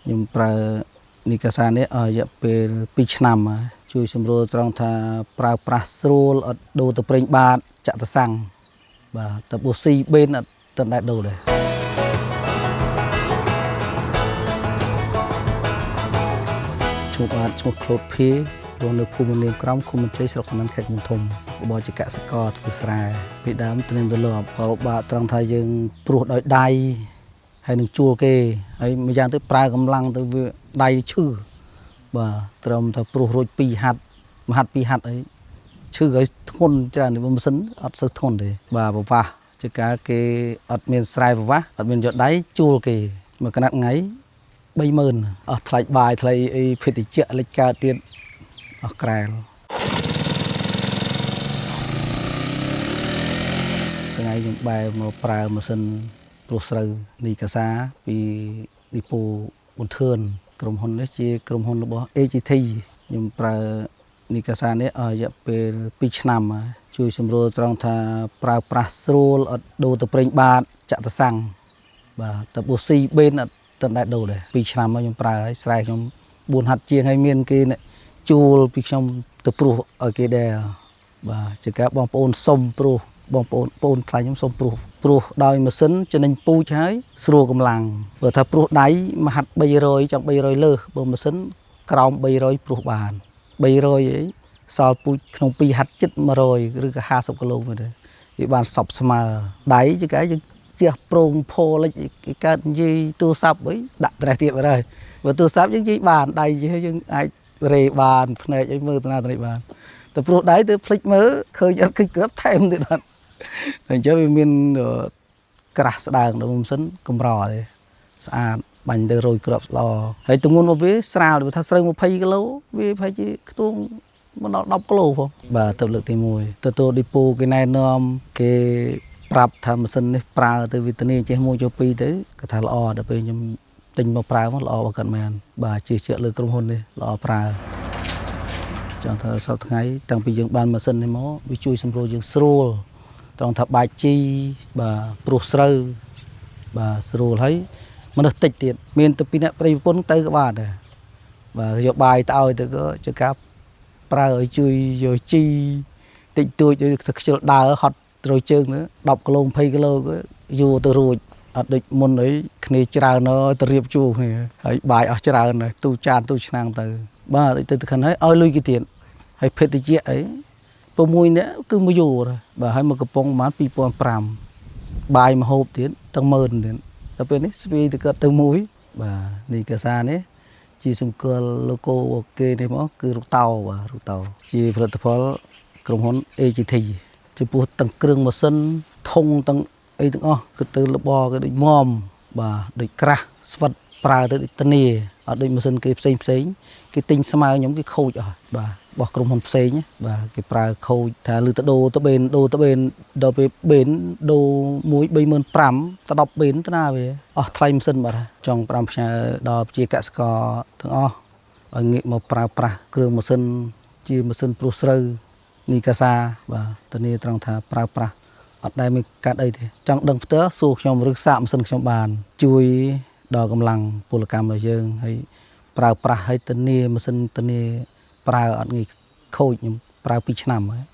ខ្ញុំប្រើនីកាសានេះរយៈពេល2ឆ្នាំជួយសម្រួលត្រង់ថាប្រើប្រាស់ស្រួលអត់ដូរទៅប្រេងបាតចាក់តសាំងបាទតែបុស៊ីបេនអត់តតែដូរដែរជួបអាចឈ្មោះក្លូតភីរស់នៅភូមិនាមក្រមឃុំមន្ត្រីស្រុកសំណានខេត្តកំធំបបជាកសិករធ្វើស្រែពីដើមទៅនឹងទៅលប់ក៏បាក់ត្រង់ថាយើងព្រោះដោយដៃហើយនឹងជួលគេហើយមួយយ៉ាងទៅប្រើកម្លាំងទៅវាដៃឈឺបាទត្រឹមថាព្រោះរួច2ហាត់មួយហាត់2ហាត់អីឈឺឲ្យធ្ងន់ច្រើនម៉ាស៊ីនអត់សូវធ្ងន់ទេបាទប្រវាស់ជាការគេអត់មានស្រែប្រវាស់អត់មានយកដៃជួលគេមួយកណាត់ថ្ងៃ30000អស់ថ្លៃបាយថ្លៃអីភេទជ្ជៈលិចកើតទៀតអស់ក្រែលថ្ងៃខ្ញុំបែរមកប្រើម៉ាស៊ីនព្រោះស្រូវនីកាសាពីឌីពូប៊ុនធឿនក្រុមហ៊ុននេះជាក្រុមហ៊ុនរបស់ AGT ខ្ញុំប្រើនីកាសានេះរយៈពេល2ឆ្នាំជួយសម្រួលត្រង់ថាប្រើប្រាស់ស្រួលអត់ដូរទៅប្រេងបាតចាក់តសាំងបាទតែបុស៊ីបេនអត់តតែដូរដែរ2ឆ្នាំមកខ្ញុំប្រើហើយស្រែខ្ញុំ4ហាត់ជាងហើយមានគេជួលពីខ្ញុំទៅព្រោះឲ្យគេដែរបាទជាការបងប្អូនសុំព្រោះបងប្អូនខ្លាញ់ខ្ញុំសុំព្រោះដោយម៉ាស៊ីនចំណេញពូជហើយស្រួលកម្លាំងបើថាព្រោះដៃមួយហាត់300ចង់300លើសបើម៉ាស៊ីនក្រោម300ព្រោះបាន300អីសល់ពូជក្នុង2ហាត់ចិត្ត100ឬក៏50គីឡូមកទេវាបានសពស្មើដៃជាការយើងជះប្រងផលិចគេកើតនិយាយទូរស័ព្ទអីដាក់ត្រេះទៀតទៅហើយបើទូរស័ព្ទយើងនិយាយបានដៃយើងអាចរេបានភ្នែកអីមើលទៅណាទៅនេះបានតែព្រោះដៃទៅភ្លេចមើលឃើញអត់ឃើញក្របថែមទៀតអត់អញ្ចឹងវាមានក្រាស់ស្ដើងដល់ម៉ាស៊ីនកម្រទេស្អាតបាញ់ទៅរយក្របល្អហើយទម្ងន់របស់វាស្រាលវាថាស្រូវ20គីឡូវាប្រហែលជាខ្ទង់មិនដល់10គីឡូផងបាទទៅលើកទី1ទទួលឌីពូគេណែនាំគេប្រាប់ថាម៉ាស៊ីននេះប្រើទៅវិធានីចេះ1ចូល2ទៅគាត់ថាល្អដល់ពេលខ្ញុំទិញមកប្រើមកល្អបើគាត់មែនបាទជឿជាក់លើក្រុមហ៊ុននេះល្អប្រើចង់ថាសប្តាហ៍ថ្ងៃតាំងពីយើងបានម៉ាស៊ីននេះមកវាជួយសម្រួលយើងស្រួលត្រង់ថាបាច់ជីបាទព្រោះស្រូវបាទស្រួលហើយមនុស្សតិចទៀតមានតែពីអ្នកប្រិយប្រពន្ធទៅក៏បានដែរបាទយកបាយទៅឲ្យទៅក៏ជាការប្រើឲ្យជួយយកជីតិចតួចទៅខ្ជិលដើរហត់ត្រួយជើង10គីឡូ20គីឡូក៏យួរទៅរួចអត់ដូចមុនអីគ្នាច្រើនទៅរៀបជួរគ្នាហើយបាយអស់ច្រើនទូចានទូឆ្នាំងទៅបាទទៅខិនហើយឲ្យលុយគេទៀតហើយភេទជ្ជៈអី6នាក់គឺមួយយូរបាទហើយមកកំប៉ុងប្រហែល2500បាយមហូបទៀតទាំង10000ទៀតដល់ពេលនេះស្វីទៅកើតទៅមួយបាទនីកាសានេះជាសង្កល logo គេនេះមកគឺរូបតោបាទរូបតោជាផលិតផលក្រុមហ៊ុន AGT ចំពោះទាំងគ្រឿងម៉ាស៊ីនធុងទាំងអីទាំងអស់គឺទៅលបគេដូចមុំបាទដូចក្រាស់ស្វិតប្រើទៅដូចធានាអត់ដូចម៉ាស៊ីនគេផ្សេងគេទិញស្មើខ្ញុំគេខូចអស់បាទរបស់ក្រុមហ៊ុនផ្សេងបាទគេប្រើខូចថាលឺទៅដូរទៅបេនដល់ពេលបេនដូរ1 35000ទៅ10បេនទៅណាវាអស់ថ្លៃម៉ាស៊ីនបាត់ចង់5ផ្ញើដល់ប្រជាកសិករទាំងអស់ឲ្យងាកមកប្រើប្រាស់គ្រឿងម៉ាស៊ីនជាម៉ាស៊ីនព្រោះស្រូវនីកាសាបាទធានាត្រង់ថាប្រើប្រាស់អត់ដែលមានកាត់អីទេចង់ដឹងផ្ទាល់សួរខ្ញុំឬសាកម៉ាស៊ីនខ្ញុំបានជួយដល់កម្លាំងពលកម្មរបស់យើងហើយប្រើប្រាស់ឲ្យធានាម៉ាស៊ីនធានាប្រើអត់ងាយខូចខ្ញុំប្រើ2ឆ្នាំហើយ